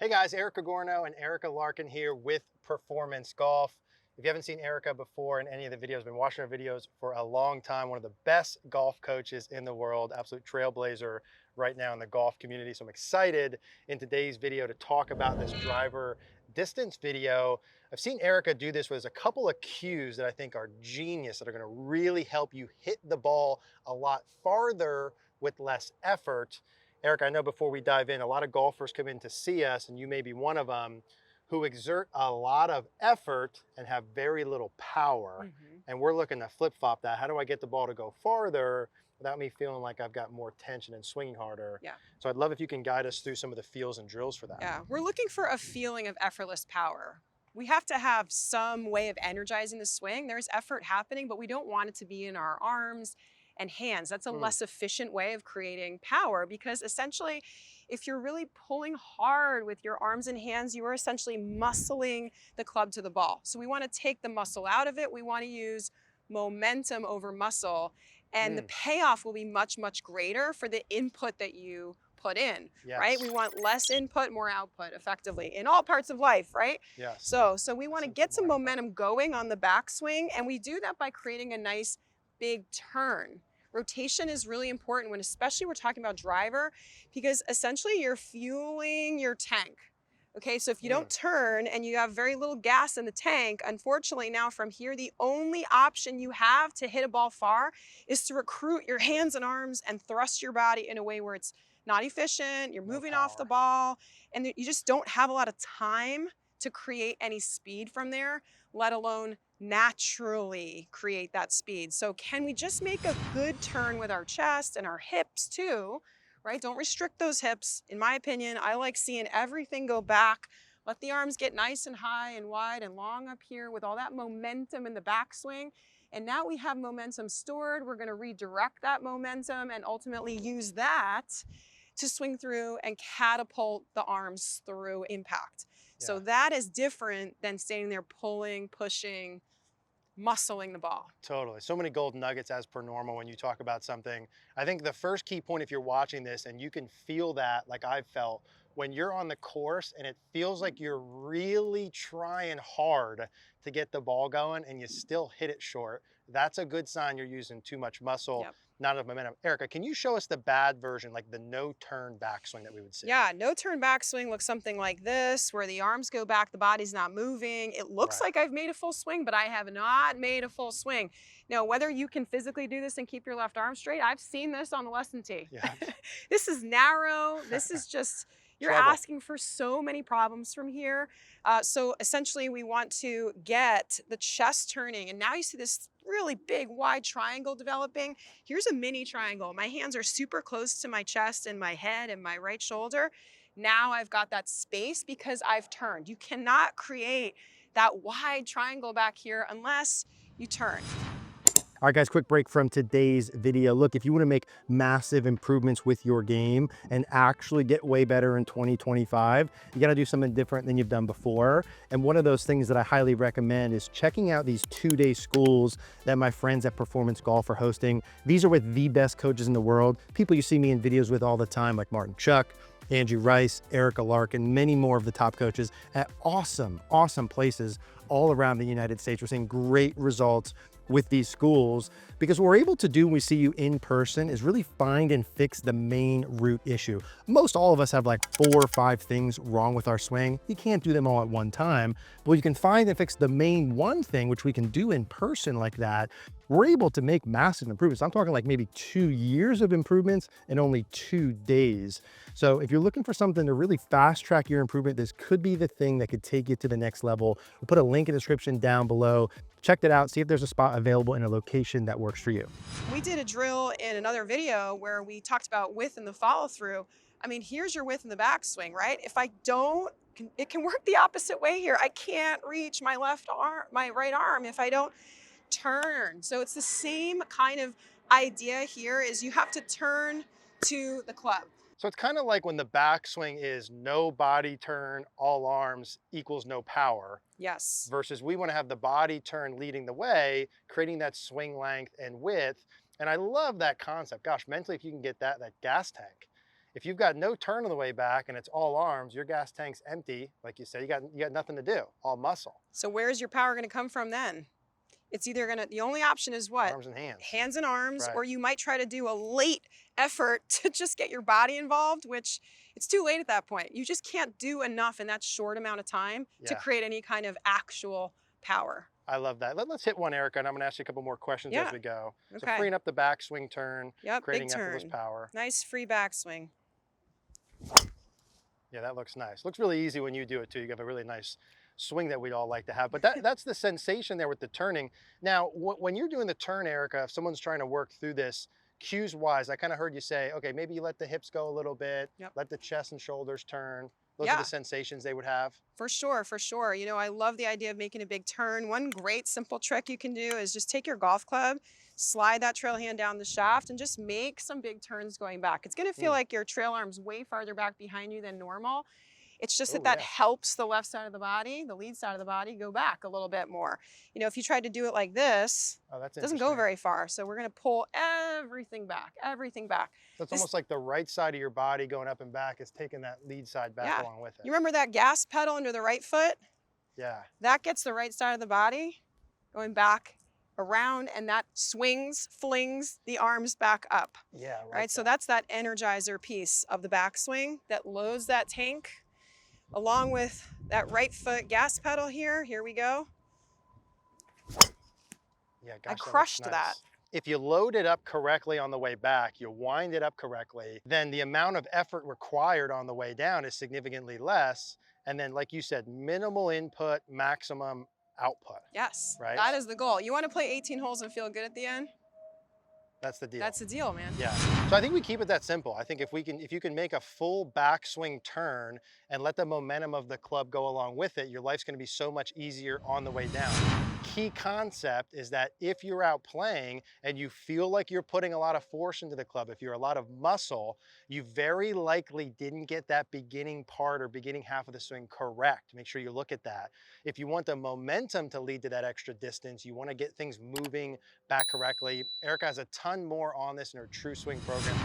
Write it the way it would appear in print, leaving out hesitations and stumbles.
Hey guys, Erika Gorno and Erika Larkin here with Performance Golf. If you haven't seen Erika before in any of the videos, been watching her videos for a long time, one of the best golf coaches in the world, absolute trailblazer right now in the golf community. So I'm excited in today's video to talk about this driver distance video. I've seen Erika do this with a couple of cues that I think are genius, that are gonna really help you hit the ball a lot farther with less effort. Eric, I know before we dive in, a lot of golfers come in to see us, and you may be one of them, who exert a lot of effort and have very little power. And we're looking to flip-flop that. How do I get the ball to go farther without me feeling like I've got more tension and swinging harder? Yeah. So I'd love if you can guide us through some of the feels and drills for that. Yeah. We're looking for a feeling of effortless power. We have to have some way of energizing the swing. There's effort happening, but we don't want it to be in our arms and hands. That's a Hmm. less efficient way of creating power because essentially, if you're really pulling hard with your arms and hands, you are essentially muscling the club to the ball. So we want to take the muscle out of it. We want to use momentum over muscle, and the Mm. payoff will be much, much greater for the input that you put in, right? We Yes. want less input, more output effectively in all parts of life, right? Yes. So we want Less to input, get more some output. momentum going on the backswing, and we do that by creating a nice big turn. Rotation is really important when especially we're talking about driver because essentially you're fueling your tank. Okay, so if you Mm. don't turn and you have very little gas in the tank, unfortunately now from here, the only option you have to hit a ball far is to recruit your hands and arms and thrust your body in a way where it's not efficient, you're No moving off the power. ball, and you just don't have a lot of time to create any speed from there, let alone naturally create that speed. So can we just make a good turn with our chest and our hips too, right? Don't restrict those hips. In my opinion, I like seeing everything go back. Let the arms get nice and high and wide and long up here with all that momentum in the backswing. And now we have momentum stored. We're going to redirect that momentum and ultimately use that to swing through and catapult the arms through impact. So Yeah. that is different than standing there pulling, pushing, muscling the ball. Totally. So many gold nuggets as per normal when you talk about something. I think the first key point, if you're watching this and you can feel that, like I've felt, when you're on the course and it feels like you're really trying hard to get the ball going and you still hit it short, that's a good sign you're using too much muscle, Yep. not enough momentum. Erica, can you show us the bad version, like the no turn backswing that we would see? Yeah, no turn backswing looks something like this, where the arms go back, the body's not moving. It looks Right. like I've made a full swing, but I have not made a full swing. Now, whether you can physically do this and keep your left arm straight, I've seen this on the lesson tee. Yeah. This is narrow. This is just, you're Trouble. asking for so many problems from here. So essentially, we want to get the chest turning. And now you see this really big, wide triangle developing. Here's a mini triangle. My hands are super close to my chest and my head and my right shoulder. Now I've got that space because I've turned. You cannot create that wide triangle back here unless you turn. All right, guys, quick break from today's video. Look, if you want to make massive improvements with your game and actually get way better in 2025, you got to do something different than you've done before. And one of those things that I highly recommend is checking out these 2-day schools that my friends at Performance Golf are hosting. These are with the best coaches in the world, people you see me in videos with all the time, like Martin Chuck, Angie Rice, Erika Larkin, many more of the top coaches at awesome, awesome places all around the United States. We're seeing great results with these schools because what we're able to do when we see you in person is really find and fix the main root issue. Most all of us have like 4 or 5 things wrong with our swing. You can't do them all at one time, but you can find and fix the main one thing, which we can do in person like that. We're able to make massive improvements. I'm talking like maybe 2 years of improvements in only 2 days. So if you're looking for something to really fast track your improvement, this could be the thing that could take you to the next level. We'll put a link in the description down below. Check it out, see if there's a spot available in a location that works for you. We did a drill in another video where we talked about width and the follow through. I mean, here's your width in the backswing, right? If I don't, it can work the opposite way here. I can't reach my left arm, my right arm if I don't turn. So it's the same kind of idea here is you have to turn to the club. So it's kind of like when the backswing is no body turn, all arms equals no power, Yes. versus we want to have the body turn leading the way, creating that swing length and width. And I love that concept. Gosh, mentally, if you can get that gas tank If you've got no turn on the way back and it's all arms, your gas tank's empty. Like you said, you got nothing to do, all muscle. So where's your power going to come from then? It's either going to, the only option is what? Arms and hands. Hands and arms, Right. or you might try to do a late effort to just get your body involved, which it's too late at that point. You just can't do enough in that short amount of time to create any kind of actual power. I love that. Let's hit one, Erica, and I'm going to ask you a couple more questions as we go. So freeing up the backswing turn, creating effortless power. Nice free backswing. Yeah, that looks nice. Looks really easy when you do it too. You have a really nice swing that we'd all like to have. But that's the sensation there with the turning. Now, when you're doing the turn, Erica, if someone's trying to work through this, cues wise, I kind of heard you say, okay, maybe you let the hips go a little bit, let the chest and shoulders turn. Those are the sensations they would have. For sure, for sure. You know, I love the idea of making a big turn. One great simple trick you can do is just take your golf club, slide that trail hand down the shaft, and just make some big turns going back. It's going to feel like your trail arm's way farther back behind you than normal. It's just that helps the left side of the body, the lead side of the body, go back a little bit more. You know, if you tried to do it like this, it doesn't go very far. So we're going to pull everything back, everything back. So it's almost like the right side of your body going up and back is taking that lead side back along with it. You remember that gas pedal under the right foot? Yeah. That gets the right side of the body going back around, and that flings the arms back up. Yeah. Right. So that's that energizer piece of the backswing that loads that tank. Along with that right foot gas pedal here. Here we go. Yeah, I crushed that. If you load it up correctly on the way back, you wind it up correctly, then the amount of effort required on the way down is significantly less. And then, like you said, minimal input, maximum output. Yes, right? That is the goal. You want to play 18 holes and feel good at the end? That's the deal. That's the deal, man. Yeah. So I think we keep it that simple. I think if you can make a full backswing turn and let the momentum of the club go along with it, your life's going to be so much easier on the way down. Key concept is that if you're out playing and you feel like you're putting a lot of force into the club, if you're a lot of muscle, you very likely didn't get that beginning part or beginning half of the swing correct. Make sure you look at that. If you want the momentum to lead to that extra distance, you want to get things moving back correctly. Erika has a ton more on this in her True Swing program.